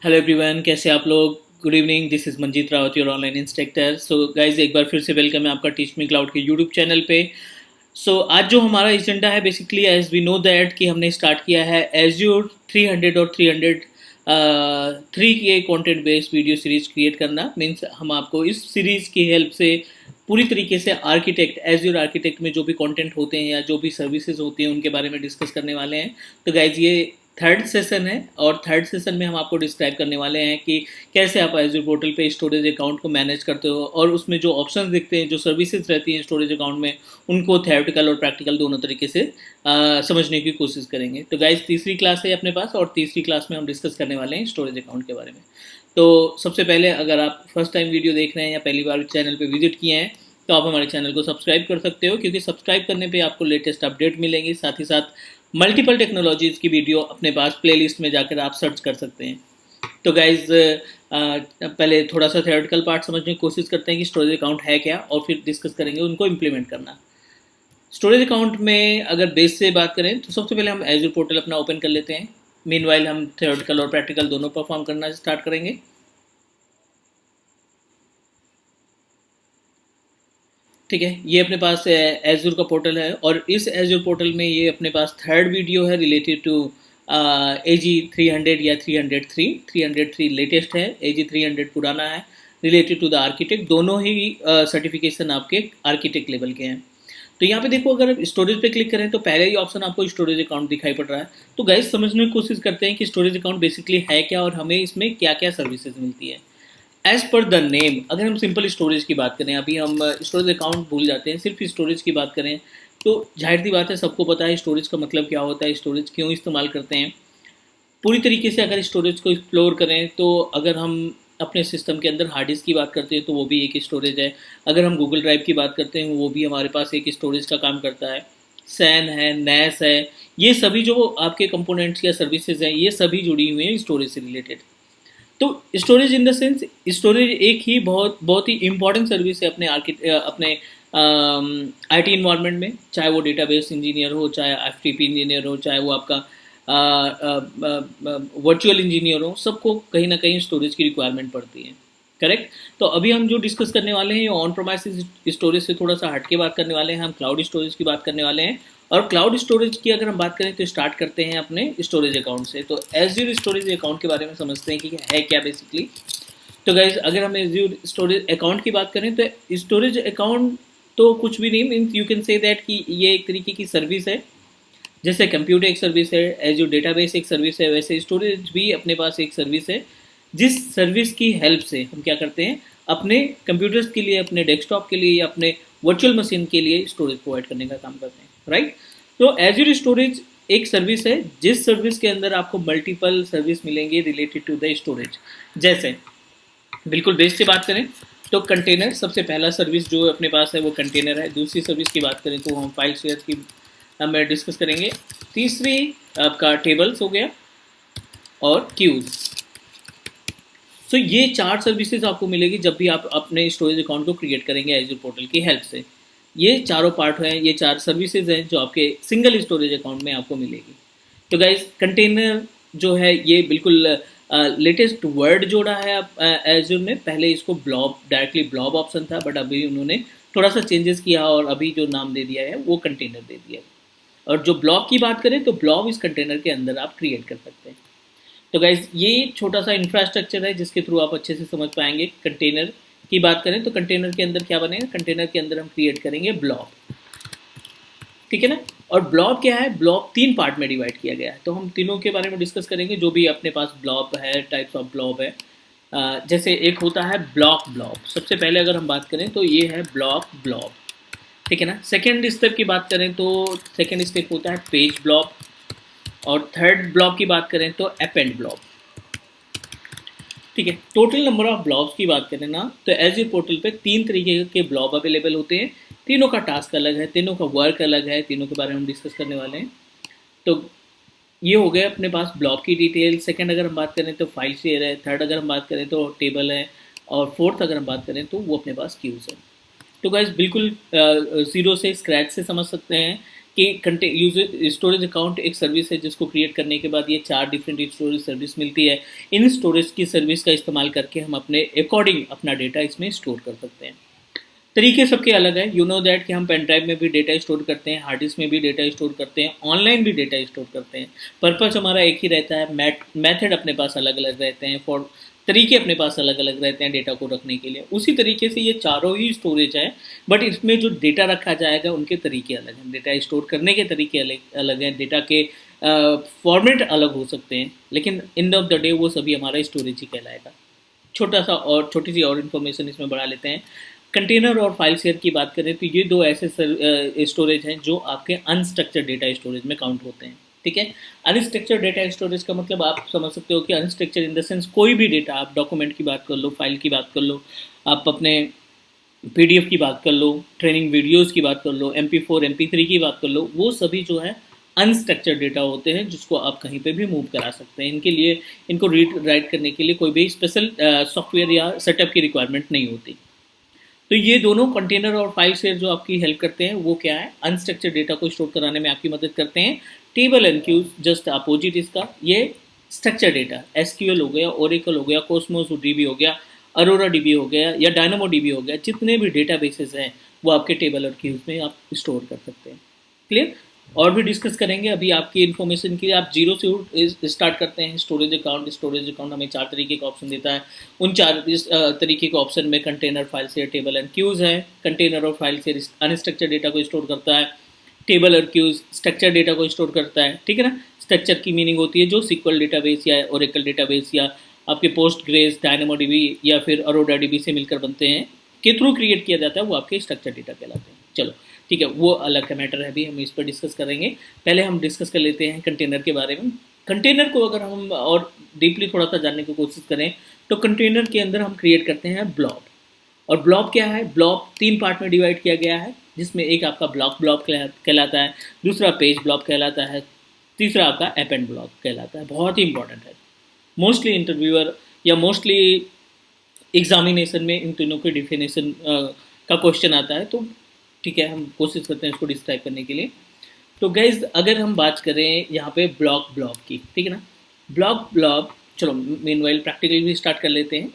Hello everyone, कैसे आप लोग। Good evening, this is Manjeet Rawat, your online instructor. So guys, एक बार फिर से वेलकम है आपका टीच मी क्लाउड के यूट्यूब चैनल पे। आज जो हमारा एजेंडा है, basically as we know that कि हमने स्टार्ट किया है एज्योर 300 और 303 के content based video series create करना। मीन्स हम आपको इस सीरीज़ की हेल्प से पूरी तरीके से आर्किटेक्ट, एज्योर आर्किटेक्ट में जो भी कंटेंट होते हैं या जो भी सर्विसेज होती हैं उनके बारे में डिस्कस करने वाले हैं। तो गाइज, ये थर्ड सेशन है और थर्ड सेशन में हम आपको डिस्क्राइब करने वाले हैं कि कैसे आप एज्योर पोर्टल पे स्टोरेज अकाउंट को मैनेज करते हो और उसमें जो ऑप्शंस दिखते हैं, जो सर्विसेज रहती हैं स्टोरेज अकाउंट में, उनको थ्योरेटिकल और प्रैक्टिकल दोनों तरीके से समझने की कोशिश करेंगे। तो गाइज, तीसरी क्लास है अपने पास और तीसरी क्लास में हम डिस्कस करने वाले हैं स्टोरेज अकाउंट के बारे में। तो सबसे पहले, अगर आप फर्स्ट टाइम वीडियो देख रहे हैं या पहली बार चैनल पर विजिट किए हैं तो आप हमारे चैनल को सब्सक्राइब कर सकते हो, क्योंकि सब्सक्राइब करने पे आपको लेटेस्ट अपडेट मिलेंगे। साथ ही साथ मल्टीपल टेक्नोलॉजीज़ की वीडियो अपने पास प्लेलिस्ट में जाकर आप सर्च कर सकते हैं। तो गाइज, पहले थोड़ा सा थ्योरेटिकल पार्ट समझने की कोशिश करते हैं कि स्टोरेज अकाउंट है क्या, और फिर डिस्कस करेंगे उनको इम्प्लीमेंट करना। स्टोरेज अकाउंट में अगर बेस से बात करें तो सबसे पहले हम एज्योर पोर्टल अपना ओपन कर लेते हैं। मीनवाइल हम थ्योरेटिकल और प्रैक्टिकल दोनों परफॉर्म करना स्टार्ट करेंगे। ठीक है, ये अपने पास एज्योर का पोर्टल है और इस एज्योर पोर्टल में ये अपने पास थर्ड वीडियो है रिलेटेड टू AG300 या 303 लेटेस्ट है, AG300 पुराना है, रिलेटेड टू द आर्किटेक्ट। दोनों ही सर्टिफिकेशन आपके आर्किटेक्ट लेवल के हैं। तो यहाँ पे देखो, अगर आप स्टोरेज पे क्लिक करें तो पहले ही ऑप्शन आपको स्टोरेज अकाउंट दिखाई पड़ रहा है। तो गाइस, समझने की कोशिश करते हैं कि स्टोरेज अकाउंट बेसिकली है क्या और हमें इसमें क्या क्या सर्विसेज मिलती है। एज पर द नेम, अगर हम सिंपल स्टोरेज की बात करें, अभी हम स्टोरेज अकाउंट भूल जाते हैं, सिर्फ स्टोरेज की बात करें तो जाहिर सी बात है, सबको पता है स्टोरेज का मतलब क्या होता है, स्टोरेज क्यों इस्तेमाल करते हैं। पूरी तरीके से अगर स्टोरेज को एक्सप्लोर करें तो अगर हम अपने सिस्टम के अंदर हार्ड डिस्क की बात करते हैं तो वो भी एक स्टोरेज है। अगर हम गूगल ड्राइव की बात करते हैं वो भी हमारे पास एक स्टोरेज का काम करता है। सैन है, नैस है, ये सभी जो आपके कंपोनेंट्स या सर्विसेज हैं, ये सभी जुड़ी हुई हैं स्टोरेज से रिलेटेड। तो storage in the sense, storage एक ही बहुत बहुत ही इंपॉर्टेंट सर्विस है अपने आईटी इन्वायरमेंट में। चाहे वो डेटाबेस इंजीनियर हो, चाहे एफटीपी इंजीनियर हो, चाहे वो आपका वर्चुअल इंजीनियर हो, सबको कहीं ना कहीं स्टोरेज की रिक्वायरमेंट पड़ती है। करेक्ट। तो अभी हम जो डिस्कस करने वाले हैं, ऑन प्रोमाइसिस स्टोरेज से थोड़ा सा हट के बात करने वाले हैं, हम क्लाउड स्टोरेज की बात करने वाले हैं। और क्लाउड स्टोरेज की अगर हम बात करें तो स्टार्ट करते हैं अपने स्टोरेज अकाउंट से। तो एज्योर स्टोरेज अकाउंट के बारे में समझते हैं कि है क्या बेसिकली। तो गाइज, अगर हम एज्योर स्टोरेज अकाउंट की बात करें तो स्टोरेज अकाउंट तो कुछ भी नहीं, means you can say that कि ये एक तरीके की सर्विस है। जैसे कंप्यूटर एक सर्विस है, एज्योर डेटाबेस एक सर्विस है, वैसे स्टोरेज भी अपने पास एक सर्विस है, जिस सर्विस की हेल्प से हम क्या करते हैं, अपने कंप्यूटर्स के लिए, अपने डेस्कटॉप के लिए या अपने वर्चुअल मशीन के लिए स्टोरेज प्रोवाइड करने का काम करते हैं। राइट। तो एज्योर स्टोरेज एक सर्विस है जिस सर्विस के अंदर आपको मल्टीपल सर्विस मिलेंगे रिलेटेड टू द स्टोरेज। जैसे बिल्कुल बेस से बात करें तो कंटेनर सबसे पहला सर्विस जो अपने पास है वो कंटेनर है। दूसरी सर्विस की बात करें तो हम फाइल शेयर की हम डिस्कस करेंगे। तीसरी आपका टेबल्स हो गया और क्यूज। सो ये चार सर्विसेज आपको मिलेगी जब भी आप अपने स्टोरेज अकाउंट को क्रिएट करेंगे एज्योर पोर्टल की हेल्प से। ये चारों पार्ट हैं, ये चार सर्विसेज हैं जो आपके सिंगल स्टोरेज अकाउंट में आपको मिलेगी। तो गाइज, कंटेनर जो है ये बिल्कुल लेटेस्ट वर्ड जोड़ा है एज्योर में। पहले इसको ब्लॉब, डायरेक्टली ब्लॉब ऑप्शन था, बट अभी उन्होंने थोड़ा सा चेंजेस किया और अभी जो नाम दे दिया है वो कंटेनर दे दिया है। और जो ब्लॉब की बात करें तो ब्लॉब इस कंटेनर के अंदर आप क्रिएट कर सकते हैं। तो गाइज, ये छोटा सा इंफ्रास्ट्रक्चर है जिसके थ्रू आप अच्छे से समझ पाएंगे। कंटेनर की बात करें तो कंटेनर के अंदर क्या बनेगा, कंटेनर के अंदर हम क्रिएट करेंगे ब्लॉब। ठीक है ना। और ब्लॉब क्या है, ब्लॉब तीन पार्ट में डिवाइड किया गया है, तो हम तीनों के बारे में डिस्कस करेंगे। जो भी अपने पास ब्लॉब है, टाइप्स ऑफ ब्लॉब है, जैसे एक होता है ब्लॉक ब्लॉब। सबसे पहले अगर हम बात करें तो ये है ब्लॉक ब्लॉब। ठीक है ना। सेकेंड स्टेप की बात करें तो सेकेंड स्टेप होता है पेज ब्लॉब। और थर्ड ब्लॉब की बात करें तो अपेंड ब्लॉब। ठीक है। टोटल नंबर ऑफ ब्लॉब्स की बात करें ना तो एज्योर पोर्टल पे तीन तरीके के ब्लॉब अवेलेबल होते हैं। तीनों का टास्क अलग है, तीनों का वर्क अलग है, तीनों के बारे में हम डिस्कस करने वाले हैं। तो ये हो गया अपने पास ब्लॉब की डिटेल। सेकंड अगर हम बात करें तो फाइल शेयर है। थर्ड अगर हम बात करें तो टेबल है। और फोर्थ अगर हम बात करें तो वो अपने पास क्यूज है। तो गाइस, बिल्कुल ज़ीरो से स्क्रैच से समझ सकते हैं कि यूजर स्टोरेज अकाउंट एक सर्विस है जिसको क्रिएट करने के बाद ये 4 डिफरेंट स्टोरेज सर्विस मिलती है। इन स्टोरेज की सर्विस का इस्तेमाल करके हम अपने अकॉर्डिंग अपना डेटा इसमें स्टोर कर सकते हैं। तरीके सबके अलग है, यू नो दैट कि हम पेन ड्राइव में भी डेटा स्टोर करते हैं, हार्ड डिस्क में भी डेटा स्टोर करते हैं, ऑनलाइन भी डेटा स्टोर करते हैं। पर्पस हमारा एक ही रहता है, मेथड अपने पास अलग अलग रहते हैं, फॉर तरीके अपने पास अलग अलग रहते हैं डेटा को रखने के लिए। उसी तरीके से ये चारों ही स्टोरेज है, बट इसमें जो डेटा रखा जाएगा उनके तरीके अलग हैं, डेटा स्टोर करने के तरीके अलग अलग हैं, डेटा के फॉर्मेट अलग हो सकते हैं, लेकिन एंड ऑफ द डे वो सभी हमारा स्टोरेज ही कहलाएगा। छोटी सी और इन्फॉर्मेशन इसमें बढ़ा लेते हैं। कंटेनर और फाइल शेयर की बात करें तो ये दो ऐसे स्टोरेज हैं जो आपके अनस्ट्रक्चर्ड डेटा स्टोरेज में काउंट होते हैं। ठीक है, अनस्ट्रक्चर्ड डेटा स्टोरेज का मतलब आप समझ सकते हो कि अनस्ट्रक्चर्ड इन द सेंस कोई भी डेटा, आप डॉक्यूमेंट की बात कर लो, फाइल की बात कर लो, आप अपने PDF की बात कर लो, ट्रेनिंग वीडियोस की बात कर लो, MP4 MP3 की बात कर लो, वो सभी जो है अनस्ट्रक्चर्ड डेटा होते हैं जिसको आप कहीं पे भी मूव करा सकते हैं। इनके लिए इनको रीड राइट करने के लिए कोई भी स्पेशल सॉफ्टवेयर या सेटअप की रिक्वायरमेंट नहीं होती। तो ये दोनों कंटेनर और फाइल शेयर जो आपकी हेल्प करते हैं वो क्या है, अनस्ट्रक्चर्ड डेटा को स्टोर कराने में आपकी मदद करते हैं। Table and queues just opposite इसका, ये स्ट्रक्चर डेटा SQL हो गया, ओरेकल हो गया, कोस्मोस DB हो गया, अरोरा DB हो गया या डायनामो DB हो गया, जितने भी डेटा बेसेस हैं वो आपके टेबल और क्यूज में आप स्टोर कर सकते हैं। क्लियर, और भी डिस्कस करेंगे। अभी आपकी इन्फॉर्मेशन के लिए आप जीरो से स्टार्ट करते हैं। स्टोरेज अकाउंट हमें 4 तरीके का ऑप्शन देता है। उन 4 तरीके के ऑप्शन में container, file share, table and queues है। कंटेनर और फाइल शेयर अनस्ट्रक्चर्ड डेटा को स्टोर करता है, टेबल और क्यूज स्ट्रक्चर डेटा को स्टोर करता है। ठीक है ना, स्ट्रक्चर की मीनिंग होती है जो SQL डेटाबेस या ओरेकल डेटाबेस या आपके पोस्टग्रेस, डायनामो DB या फिर अरोरा DB से मिलकर बनते हैं, के थ्रू क्रिएट किया जाता है, वो आपके स्ट्रक्चर डेटा कहलाते हैं। चलो ठीक है, वो अलग का मैटर है, अभी हम इस पर डिस्कस करेंगे। पहले हम डिस्कस कर लेते हैं कंटेनर के बारे में। कंटेनर को अगर हम और डीपली थोड़ा सा जानने की कोशिश करें तो कंटेनर के अंदर हम क्रिएट करते हैं ब्लॉब। और ब्लॉब क्या है, ब्लॉब 3 पार्ट में डिवाइड किया गया है, जिसमें एक आपका ब्लॉब कहलाता है, दूसरा पेज ब्लॉब कहलाता है, तीसरा आपका एपेंड ब्लॉब कहलाता है। बहुत ही इंपॉर्टेंट है, मोस्टली इंटरव्यूअर या मोस्टली एग्जामिनेशन में इन तीनों के डिफिनेशन का क्वेश्चन आता है। तो ठीक है, हम कोशिश करते हैं इसको डिस्क्राइब करने के लिए। तो गाइज अगर हम बात करें यहाँ पे ब्लॉब की, ठीक है ना, ब्लॉब चलो मीनवाइल प्रैक्टिकल भी स्टार्ट कर लेते हैं,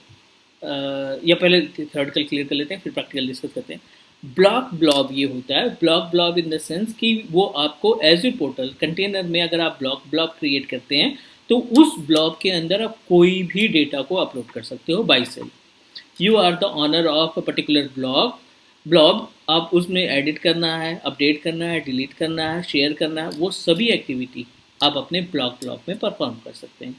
या पहले थ्योरेटिकल क्लियर कर लेते हैं फिर प्रैक्टिकल डिस्कस करते हैं। ब्लॉब ये होता है, ब्लॉब इन द सेंस कि वो आपको एज ए पोर्टल कंटेनर में अगर आप ब्लॉब क्रिएट करते हैं तो उस ब्लॉब के अंदर आप कोई भी डेटा को अपलोड कर सकते हो by self. You are the owner of a particular blob, आप उसमें एडिट करना है, अपडेट करना है, डिलीट करना है, शेयर करना है, वो सभी एक्टिविटी आप अपने ब्लॉग में परफॉर्म कर सकते हैं।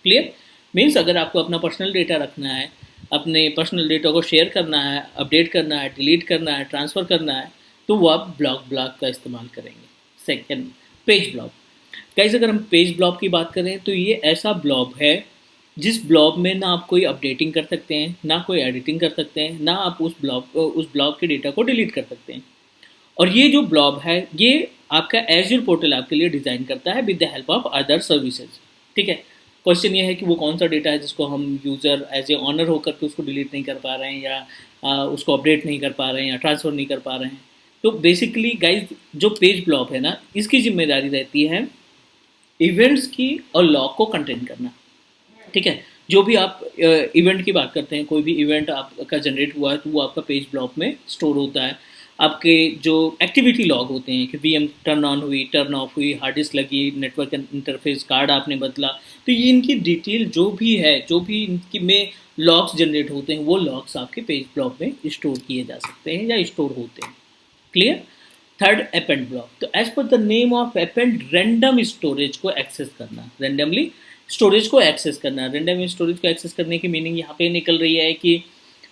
क्लियर, मीन्स अगर आपको अपना पर्सनल डेटा रखना है, अपने पर्सनल डेटा को शेयर करना है, अपडेट करना है, डिलीट करना है, ट्रांसफ़र करना है, तो वो आप ब्लॉग का इस्तेमाल करेंगे। Second, page blog. गाइस अगर हम पेज ब्लॉग की बात करें तो ये ऐसा ब्लॉग है जिस ब्लॉग में ना आप कोई अपडेटिंग कर सकते हैं, ना कोई एडिटिंग कर सकते हैं, ना आप उस ब्लॉग के डेटा को डिलीट कर सकते हैं। और ये जो ब्लॉग है ये आपका एज्योर पोर्टल आपके लिए डिज़ाइन करता है with the help of other services. ठीक है, क्वेश्चन ये है कि वो कौन सा डेटा है जिसको हम यूज़र एज ए ऑनर होकर के उसको डिलीट नहीं कर पा रहे हैं या उसको अपडेट नहीं कर पा रहे हैं या ट्रांसफ़र नहीं कर पा रहे हैं। तो बेसिकली गाइज जो पेज ब्लॉग है ना, इसकी जिम्मेदारी रहती है इवेंट्स की और लॉग को कंटेन करना। ठीक है, जो भी आप इवेंट की बात करते हैं, कोई भी इवेंट आपका जनरेट हुआ है तो वो आपका पेज ब्लॉग में स्टोर होता है। आपके जो एक्टिविटी लॉग होते हैं कि VM टर्न ऑन हुई, टर्न ऑफ हुई, हार्ड डिस्क लगी, नेटवर्क इंटरफेस कार्ड आपने बदला, तो ये इनकी डिटेल जो भी है, जो भी इनकी में लॉग्स जनरेट होते हैं वो लॉग्स आपके पेज ब्लॉग में स्टोर किए जा सकते हैं या स्टोर होते हैं। क्लियर। Third, append blob. तो as per the name of append, random storage को एक्सेस करना, रैंडमली स्टोरेज को एक्सेस करना। रैंडम स्टोरेज को एक्सेस करने की मीनिंग यहाँ पे निकल रही है कि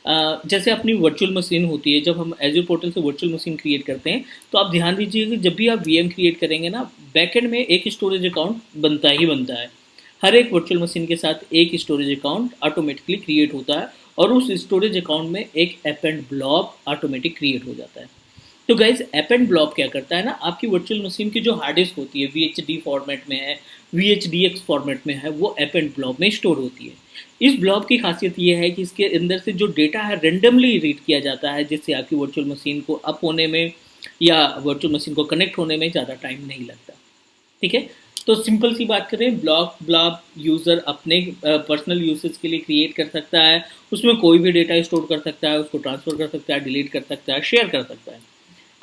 जैसे अपनी वर्चुअल मशीन होती है, जब हम एज्योर पोर्टल से वर्चुअल मशीन क्रिएट करते हैं तो आप ध्यान दीजिए कि जब भी आप VM क्रिएट करेंगे ना, बैकएंड में एक स्टोरेज अकाउंट बनता ही बनता है। हर एक वर्चुअल मशीन के साथ एक स्टोरेज अकाउंट ऑटोमेटिकली क्रिएट होता है और उस स्टोरेज अकाउंट में एक एपेंड ब्लॉब ऑटोमेटिक क्रिएट हो जाता है। तो गाइज एपेंड ब्लॉब क्या करता है ना, आपकी वर्चुअल मशीन की जो हार्ड डिस्क होती है VHD फॉर्मेट में है, VHDX फॉर्मेट में है, वो एपेंड ब्लॉब में स्टोर होती है। इस ब्लॉब की खासियत ये है कि इसके अंदर से जो डेटा है रेंडमली रीड किया जाता है, जिससे आपकी वर्चुअल मशीन को अप होने में या वर्चुअल मशीन को कनेक्ट होने में ज़्यादा टाइम नहीं लगता। ठीक है, तो सिंपल सी बात करें, ब्लॉब यूज़र अपने पर्सनल यूसेज के लिए क्रिएट कर सकता है, उसमें कोई भी डेटा स्टोर कर सकता है, उसको ट्रांसफ़र कर सकता है, डिलीट कर सकता है, शेयर कर सकता है।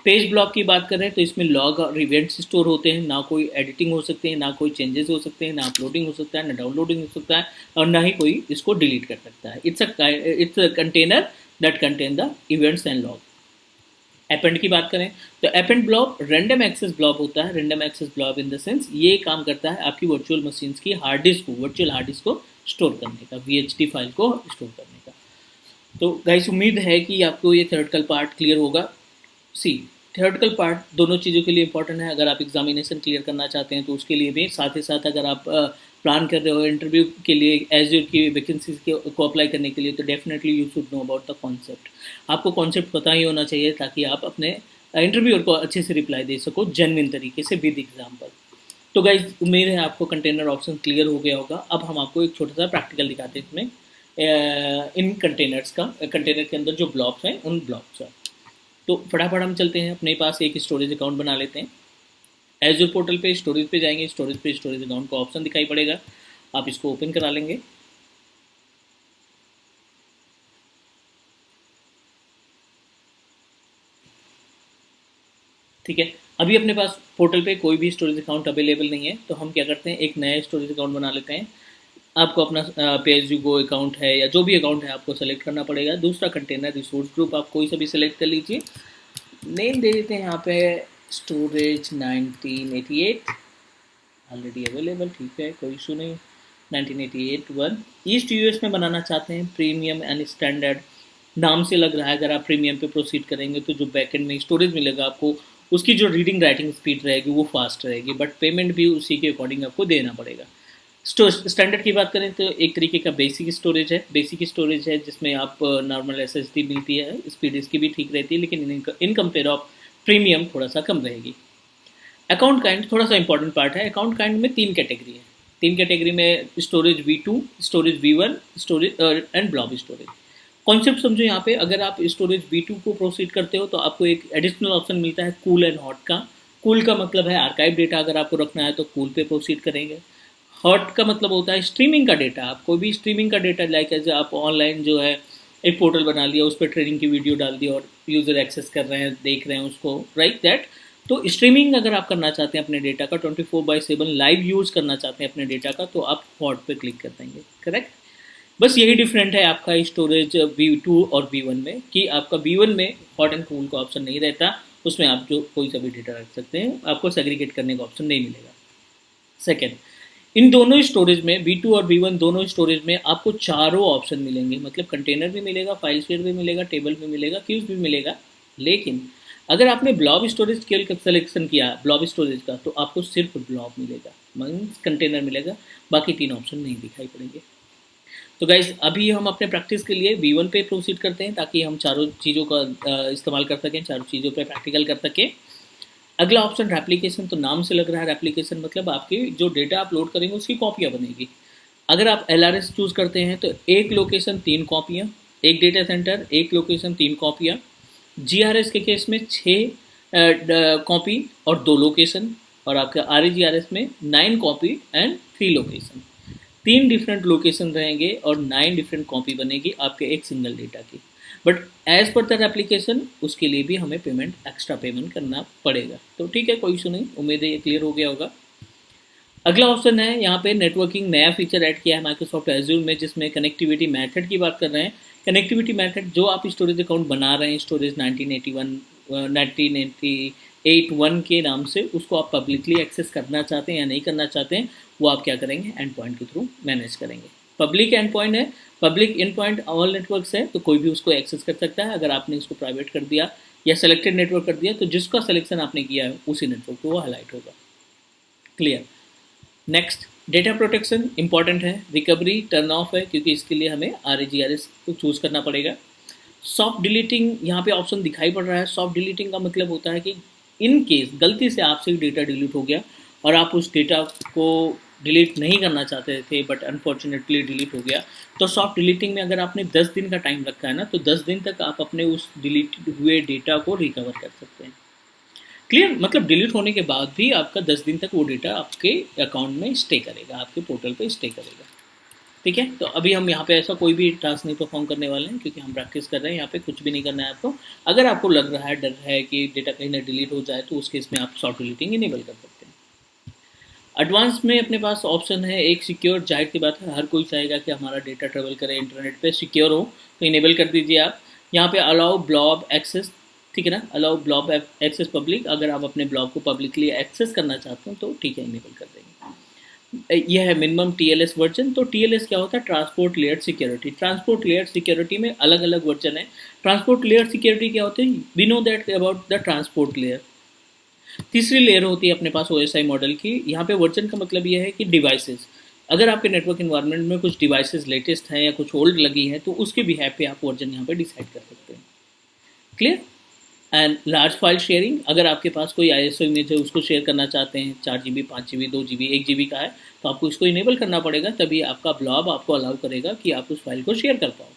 पेज ब्लॉक की बात करें तो इसमें लॉग और इवेंट्स स्टोर होते हैं, ना कोई एडिटिंग हो सकते हैं, ना कोई चेंजेस हो सकते हैं, ना अपलोडिंग हो सकता है, ना डाउनलोडिंग हो सकता है, और ना ही कोई इसको डिलीट कर सकता है। It's a container that contain the events and log. Append की बात करें तो append blob random access blob होता है। Random access blob in the sense ये काम करता है आपकी वर्चुअल मशीन्स की हार्ड डिस्क को, वर्चुअल हार्ड डिस्क को स्टोर करने का, VHD फाइल को स्टोर करने का। तो गाइस उम्मीद है कि आपको ये थ्योरेटिकल पार्ट क्लियर होगा। सी, थ्योरेटिकल पार्ट दोनों चीज़ों के लिए इंपॉर्टेंट है। अगर आप एग्जामिनेशन क्लियर करना चाहते हैं तो उसके लिए भी, साथ ही साथ अगर आप प्लान कर रहे हो इंटरव्यू के लिए एज्योर की वैकेंसीज को अप्लाई करने के लिए, तो definitely you should know about the concept. आपको कॉन्सेप्ट पता ही होना चाहिए ताकि आप अपने इंटरव्यूअर को अच्छे से रिप्लाई दे सको जेन्युइन तरीके से विद एग्जाम्पल। तो गाइज उम्मीद है आपको कंटेनर ऑप्शन क्लियर हो गया होगा। अब हम आपको एक छोटा सा प्रैक्टिकल दिखाते हैं इसमें, इन कंटेनर्स का, कंटेनर के अंदर जो ब्लॉक्स हैं उन ब्लॉक्स का। तो फटाफट हम चलते हैं, अपने पास एक स्टोरेज अकाउंट बना लेते हैं। एज्योर पोर्टल पे स्टोरेज पे जाएंगे, स्टोरेज पे स्टोरेज अकाउंट का ऑप्शन दिखाई पड़ेगा, आप इसको ओपन करा लेंगे। ठीक है, अभी अपने पास पोर्टल पे कोई भी स्टोरेज अकाउंट अवेलेबल नहीं है, तो हम क्या करते हैं, एक नया स्टोरेज अकाउंट बना लेते हैं। आपको अपना पे एज यू गो अकाउंट है या जो भी अकाउंट है आपको सेलेक्ट करना पड़ेगा। दूसरा कंटेनर रिसोर्स ग्रुप आप कोई सा भी सेलेक्ट कर लीजिए। नेम दे देते हैं यहाँ पे स्टोरेज 1988, ऑलरेडी अवेलेबल, ठीक है, कोई इशू नहीं। 1988 ईस्ट यूएस में बनाना चाहते हैं, प्रीमियम एंड स्टैंडर्ड नाम से लग रहा है। अगर आप प्रीमियम पे प्रोसीड करेंगे तो जो बैकएंड में स्टोरेज मिलेगा आपको, उसकी जो रीडिंग राइटिंग स्पीड रहेगी वो फास्ट रहेगी, बट पेमेंट भी उसी के अकॉर्डिंग आपको देना पड़ेगा। स्टैंडर्ड की बात करें तो एक तरीके का बेसिक स्टोरेज है। बेसिक स्टोरेज है जिसमें आप नॉर्मल SSD मिलती है, स्पीड इसकी भी ठीक रहती है, लेकिन इन कंपेयर ऑफ प्रीमियम थोड़ा सा कम रहेगी। अकाउंट काइंड थोड़ा सा इंपॉर्टेंट पार्ट है। अकाउंट काइंड में 3 कैटेगरी है। 3 कैटेगरी में storage V2, storage V1, storage and blob storage. Concept समझो यहाँ पे, अगर आप स्टोरेज V2 को प्रोसीड करते हो तो आपको एक एडिशनल ऑप्शन मिलता है कूल एंड हॉट का। कूल का मतलब है आर्काइव डेटा अगर आपको रखना है तो कूल पे प्रोसीड करेंगे। हॉट का मतलब होता है स्ट्रीमिंग का डेटा। आप कोई भी स्ट्रीमिंग का डेटा, लाइक एज आप ऑनलाइन जो है एक पोर्टल बना लिया, उस पर ट्रेनिंग की वीडियो डाल दी और यूज़र एक्सेस कर रहे हैं, देख रहे हैं उसको, राइट दैट। तो स्ट्रीमिंग अगर आप करना चाहते हैं अपने डेटा का, 24/7 लाइव यूज़ करना चाहते हैं अपने डेटा का, तो आप हॉट पे क्लिक कर देंगे, करेक्ट। बस यही डिफरेंट है आपका स्टोरेज V2 और V1 में, कि आपका V1 में हॉट एंड कूल का ऑप्शन नहीं रहता, उसमें आप जो कोई सा भी डेटा रख सकते हैं, आपको सेग्रीगेट करने का ऑप्शन नहीं मिलेगा। सेकेंड, इन दोनों स्टोरेज में V2 और V1 दोनों स्टोरेज में आपको चारों ऑप्शन मिलेंगे, मतलब कंटेनर भी मिलेगा, फाइल शेयर भी मिलेगा, टेबल भी मिलेगा, क्यूज भी मिलेगा। लेकिन अगर आपने ब्लॉब स्टोरेज के सेलेक्शन किया ब्लॉब स्टोरेज का, तो आपको सिर्फ ब्लॉब मिलेगा, मीन्स कंटेनर मिलेगा, बाकी 3 ऑप्शन नहीं दिखाई पड़ेंगे। तो गाइज अभी हम अपने प्रैक्टिस के लिए V1 पे प्रोसीड करते हैं, ताकि हम चारों चीज़ों का इस्तेमाल कर सकें, चारों चीज़ों पे प्रैक्टिकल कर सकें। अगला ऑप्शन रेप्लिकेशन, तो नाम से लग रहा है रेप्लिकेशन मतलब आपकी जो डेटा अपलोड करेंगे उसकी कॉपियाँ बनेगी। अगर आप LRS चूज़ करते हैं तो एक लोकेशन 3 कॉपियाँ, एक डेटा सेंटर एक लोकेशन 3 कॉपियाँ। GRS के केस में 6 कॉपी और 2 लोकेशन, और आपका RAGRS में 9 copy and 3 location. 3 different location रहेंगे और 9 डिफरेंट कॉपी बनेगी आपके एक सिंगल डेटा की। But as per that application उसके लिए भी हमें पेमेंट, एक्स्ट्रा पेमेंट करना पड़ेगा। तो ठीक है, कोई इशू नहीं, उम्मीद है ये क्लियर हो गया होगा। अगला ऑप्शन है यहाँ पे नेटवर्किंग, नया फीचर ऐड किया है माइक्रोसॉफ्ट एज्यूर में, जिसमें कनेक्टिविटी मेथड की बात कर रहे हैं। कनेक्टिविटी मेथड जो आप स्टोरेज अकाउंट बना रहे हैं स्टोरेज 1981 के नाम से, उसको आप पब्लिकली एक्सेस करना चाहते हैं या नहीं करना चाहते हैं, वो आप क्या करेंगे, एंड पॉइंट के थ्रू मैनेज करेंगे। पब्लिक एंड पॉइंट है, public in point all networks है, तो कोई भी उसको एक्सेस कर सकता है। अगर आपने इसको प्राइवेट कर दिया या सेलेक्टेड नेटवर्क कर दिया, तो जिसका सिलेक्शन आपने किया है उसी नेटवर्क को वो हाईलाइट होगा। Clear. Next, data protection important है, रिकवरी टर्न ऑफ है, क्योंकि इसके लिए हमें RAGRS को चूज़ करना पड़ेगा। सॉफ्ट डिलीटिंग यहाँ पे ऑप्शन दिखाई पड़ रहा है। सॉफ्ट डिलीटिंग का मतलब होता है कि इन केस गलती से आपसे डेटा डिलीट हो गया और आप उस डेटा को डिलीट नहीं करना चाहते थे, बट अनफॉर्चुनेटली डिलीट हो गया, तो सॉफ्ट डिलीटिंग में अगर आपने 10 दिन का टाइम रखा है ना, तो 10 दिन तक आप अपने उस डिलीट हुए डेटा को रिकवर कर सकते हैं। क्लियर, मतलब डिलीट होने के बाद भी आपका 10 दिन तक वो डेटा आपके अकाउंट में स्टे करेगा, आपके पोर्टल पे स्टे करेगा। ठीक है, तो अभी हम यहाँ पे ऐसा कोई भी टास्क नहीं परफॉर्म करने वाले हैं, क्योंकि हम प्रैक्टिस कर रहे हैं, यहाँ पे कुछ भी नहीं करना है आपको। अगर आपको लग रहा है, डर है कि डेटा कहीं ना डिलीट हो जाए, तो उस केस में आप सॉफ्ट डिलीटिंग इनेबल कर सकते हैं। एडवांस में अपने पास ऑप्शन है एक सिक्योर, जाहिर की बात है हर कोई चाहेगा कि हमारा डेटा ट्रेवल करे इंटरनेट पे सिक्योर हो, तो इनेबल कर दीजिए आप। यहाँ पे अलाउ ब्लॉब एक्सेस, ठीक है ना, अलाउ ब्लॉब एक्सेस पब्लिक, अगर आप अपने ब्लॉग को पब्लिकली एक्सेस करना चाहते हो तो ठीक है, इनेबल कर देंगे। यह है मिनिमम टीएलएस वर्जन। तो टीएलएस क्या होता है? Transport layer security. Transport layer security में अलग अलग वर्जन है। ट्रांसपोर्ट लेयर सिक्योरिटी क्या होती है? We know that about the transport layer. तीसरी लेयर होती है अपने पास ओएसआई मॉडल की। यहाँ पे वर्जन का मतलब ये है कि डिवाइसेस, अगर आपके नेटवर्क इन्वायरमेंट में कुछ डिवाइसेस लेटेस्ट हैं या कुछ ओल्ड लगी है, तो उसके बिहाफ पे आप वर्जन यहाँ पे डिसाइड कर सकते हैं। Clear. And large file sharing, अगर आपके पास कोई आईएसओ इमेज है, उसको शेयर करना चाहते हैं, 4 GB 5 GB 2 GB 1 GB का है, तो आपको इसको इनेबल करना पड़ेगा, तभी आपका ब्लॉब आपको अलाउ करेगा कि आप उस फाइल को शेयर कर पाओ।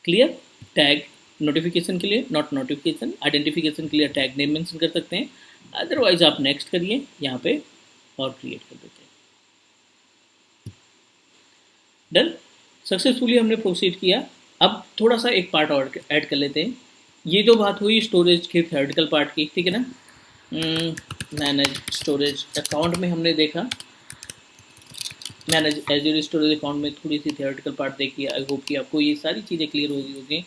क्लियर। टैग नोटिफिकेशन के लिए, नॉट नोटिफिकेशन, आइडेंटिफिकेशन के लिए टैग नेम मेंशन कर सकते हैं। अदरवाइज आप नेक्स्ट करिए यहाँ पे और क्रिएट कर देते हैं। डन, सक्सेसफुली हमने प्रोसीड किया। अब थोड़ा सा एक पार्ट और ऐड कर लेते हैं। ये जो बात हुई स्टोरेज के थ्योरेटिकल पार्ट की, ठीक है ना, मैनेज स्टोरेज अकाउंट में हमने देखा, मैनेज एज्योर स्टोरेज अकाउंट में थोड़ी सी थ्योरेटिकल पार्ट देखी। आई होप कि आपको ये सारी चीज़ें क्लियर हो गई होगी।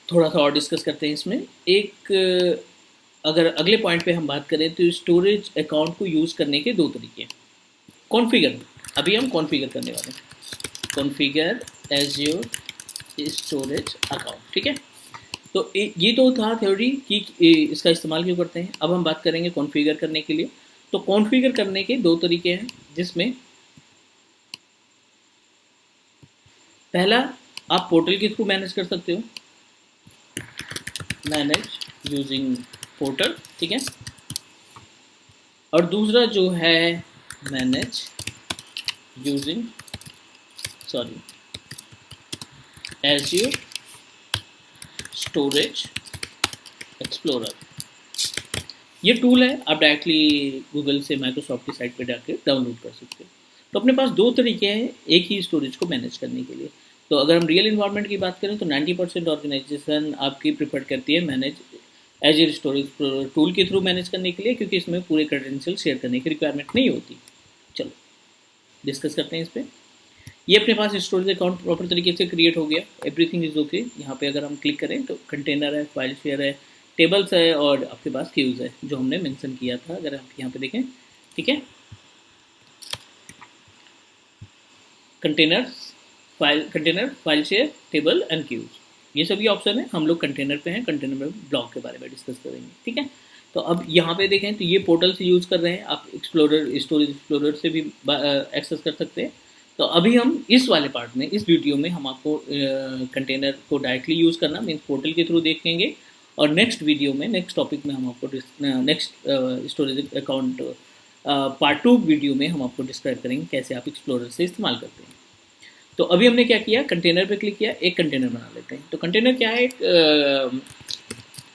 थोड़ा सा और डिस्कस करते हैं इसमें। एक अगर अगले पॉइंट पे हम बात करें तो स्टोरेज अकाउंट को यूज़ करने के दो तरीके। कॉन्फ़िगर, अभी हम कॉन्फ़िगर करने वाले हैं। कॉन्फ़िगर एज्योर स्टोरेज अकाउंट, ठीक है। तो ये तो था थ्योरी कि इसका इस्तेमाल क्यों करते हैं। अब हम बात करेंगे कॉन्फ़िगर करने के लिए। तो कॉन्फ़िगर करने के दो तरीके हैं, जिसमें पहला आप पोर्टल के थ्रू मैनेज कर सकते हो, मैनेज यूजिंग पोर्टल, ठीक है। और दूसरा जो है manage using azure storage explorer. ये टूल है, आप डायरेक्टली गूगल से माइक्रोसॉफ्ट की साइट पे जाकर डाउनलोड कर सकते हो। तो अपने पास दो तरीके हैं एक ही स्टोरेज को मैनेज करने के लिए। तो अगर हम रियल इन्वायरमेंट की बात करें तो 90% ऑर्गेनाइजेशन आपकी प्रेफर करती है मैनेज एज्योर स्टोरेज टूल के थ्रू मैनेज करने के लिए, क्योंकि इसमें पूरे क्रेडेंशियल शेयर करने की रिक्वायरमेंट नहीं होती। चलो डिस्कस करते हैं इस पर। ये अपने पास स्टोरेज अकाउंट प्रॉपर तरीके से क्रिएट हो गया, एवरीथिंग इज ओके। यहाँ पे अगर हम क्लिक करें तो कंटेनर है, फाइल शेयर है, टेबल्स है, और आपके पास क्यूज है जो हमने मेंशन किया था, अगर आप यहाँ पे देखें, ठीक है। Container file share, table and queues, ये सभी ऑप्शन है। हम लोग कंटेनर पे हैं, कंटेनर में ब्लॉक के बारे में डिस्कस करेंगे, ठीक है। तो अब यहाँ पे देखें तो ये पोर्टल से यूज़ कर रहे हैं, आप एक्सप्लोरर स्टोरेज एक्सप्लोरर से भी एक्सेस कर सकते हैं। तो अभी हम इस वाले पार्ट में, इस वीडियो में हम आपको कंटेनर को डायरेक्टली यूज़ करना मीन्स पोर्टल के थ्रू देखेंगे, और नेक्स्ट वीडियो में, नेक्स्ट टॉपिक में हम आपको next storage account part 2 video में हम आपको डिस्क्राइब करेंगे कैसे आप एक्सप्लोरर से इस्तेमाल करते हैं। तो अभी हमने क्या किया, कंटेनर पे क्लिक किया, एक कंटेनर बना लेते हैं। तो कंटेनर क्या है, एक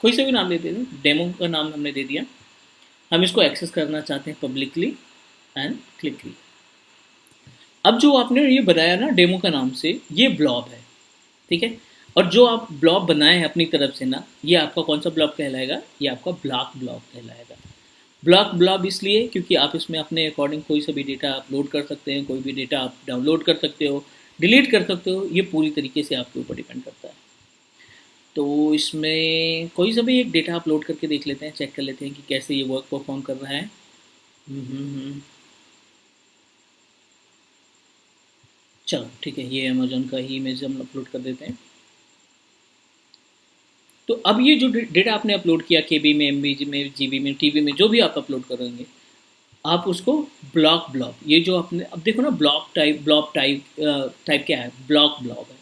कोई से भी नाम दे देते हैं, डेमो का नाम हमने दे दिया। हम इसको एक्सेस करना चाहते हैं पब्लिकली एंड क्लिक किया। अब जो आपने ये बनाया ना डेमो का नाम से, ये ब्लॉब है, ठीक है। और जो आप ब्लॉब बनाए हैं अपनी तरफ से ना, ये आपका कौन सा ब्लॉब कहलाएगा, ये आपका ब्लॉक ब्लॉब कहलाएगा। ब्लॉक ब्लॉब इसलिए क्योंकि आप इसमें अपने अकॉर्डिंग कोई सा भी डेटा अपलोड कर सकते हैं, कोई भी डेटा आप डाउनलोड कर सकते हो, डिलीट कर सकते हो, ये पूरी तरीके से आपके ऊपर डिपेंड करता है। तो इसमें कोई सा भी एक डेटा अपलोड करके देख लेते हैं, चेक कर लेते हैं कि कैसे ये वर्क परफॉर्म कर रहा है। चलो ठीक है, ये अमेजोन का ही इमेज हम अपलोड कर देते हैं। तो अब ये जो डेटा आपने अपलोड किया केबी में, एमबी में, जीबी में, टीबी में, जो भी आप अपलोड करेंगे, आप उसको ब्लॉक ब्लॉब, ये जो आपने अब देखो ना, ब्लॉक टाइप क्या है, ब्लॉक ब्लॉब है।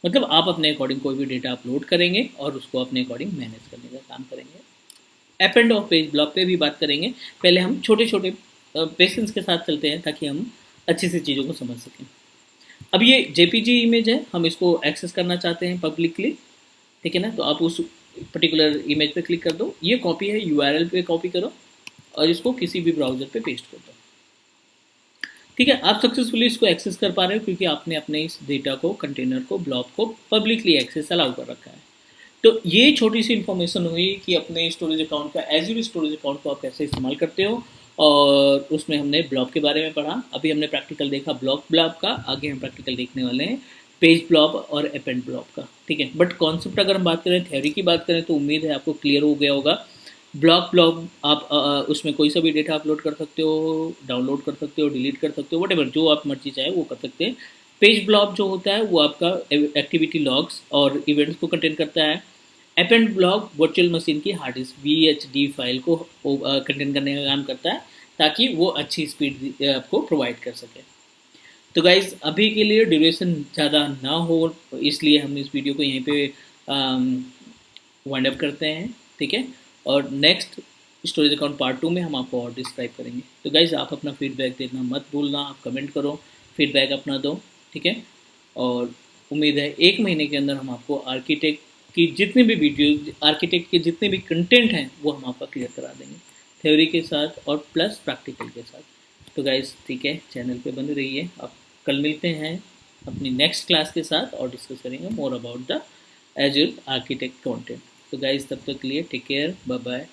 मतलब आप अपने अकॉर्डिंग कोई भी डेटा अपलोड करेंगे और उसको अपने अकॉर्डिंग मैनेज करने का काम करेंगे। एपेंड ऑफ पेज ब्लॉक पे भी बात करेंगे। पहले हम छोटे छोटे पेशेंस के साथ चलते हैं ताकि हम अच्छे से चीज़ों को समझ सकें। अब ये जेपीजी इमेज है, हम इसको एक्सेस करना चाहते हैं पब्लिकली, ठीक है ना। तो आप उस पर्टिकुलर इमेज पे क्लिक कर दो, ये कॉपी है, यूआरएल पे कॉपी करो और इसको किसी भी ब्राउज़र पे पेस्ट कर दो। ठीक है, आप सक्सेसफुली इसको एक्सेस कर पा रहे हो क्योंकि आपने अपने इस डेटा को, कंटेनर को, ब्लॉक को पब्लिकली एक्सेस अलाउ कर रखा है। तो ये छोटी सी इन्फॉर्मेशन हुई कि अपने स्टोरेज अकाउंट का, एज्योर स्टोरेज अकाउंट को आप कैसे इस्तेमाल करते हो, और उसमें हमने ब्लॉक के बारे में पढ़ा। अभी हमने प्रैक्टिकल देखा ब्लॉक का, आगे हम प्रैक्टिकल देखने वाले हैं पेज ब्लॉक और अपेंड ब्लॉक का। ठीक है, बट कॉन्सेप्ट अगर हम बात करें, थ्योरी की बात करें, तो उम्मीद है आपको क्लियर हो गया होगा। ब्लॉक आप उसमें कोई सा भी डेटा अपलोड कर सकते हो, डाउनलोड कर सकते हो, डिलीट कर सकते हो, वट जो आप मर्जी चाहे वो कर सकते हैं। पेज ब्लॉक जो होता है वो आपका एक्टिविटी लॉग्स और इवेंट्स को कंटेन करता है। अपेंड ब्लॉक वर्चुअल मशीन की हार्ड डिस्क VHD फाइल को कंटेन करने का काम करता है, ताकि वो अच्छी स्पीड आपको प्रोवाइड कर सके। तो गाइज अभी के लिए ड्यूरेशन ज़्यादा ना हो, इसलिए हम इस वीडियो को यहीं पे वाइंड अप करते हैं। ठीक है, और नेक्स्ट स्टोरेज अकाउंट पार्ट 2 में हम आपको और डिस्क्राइब करेंगे। तो गाइज आप अपना फीडबैक देना मत भूलना, आप कमेंट करो, फीडबैक अपना दो। ठीक है, और उम्मीद है 1 महीने के अंदर हम आपको आर्किटेक्ट की जितनी भी वीडियो, आर्किटेक्ट के जितने भी कंटेंट हैं वो हम आपका क्लियर करा देंगे, थ्योरी के साथ और प्लस प्रैक्टिकल के साथ। तो गाइज ठीक है, चैनल पे बने रहिए। आप कल मिलते हैं अपनी नेक्स्ट क्लास के साथ और डिस्कस करेंगे more about the Azure architect content. तो गाइज तब तक के लिए टेक केयर, बाय बाय।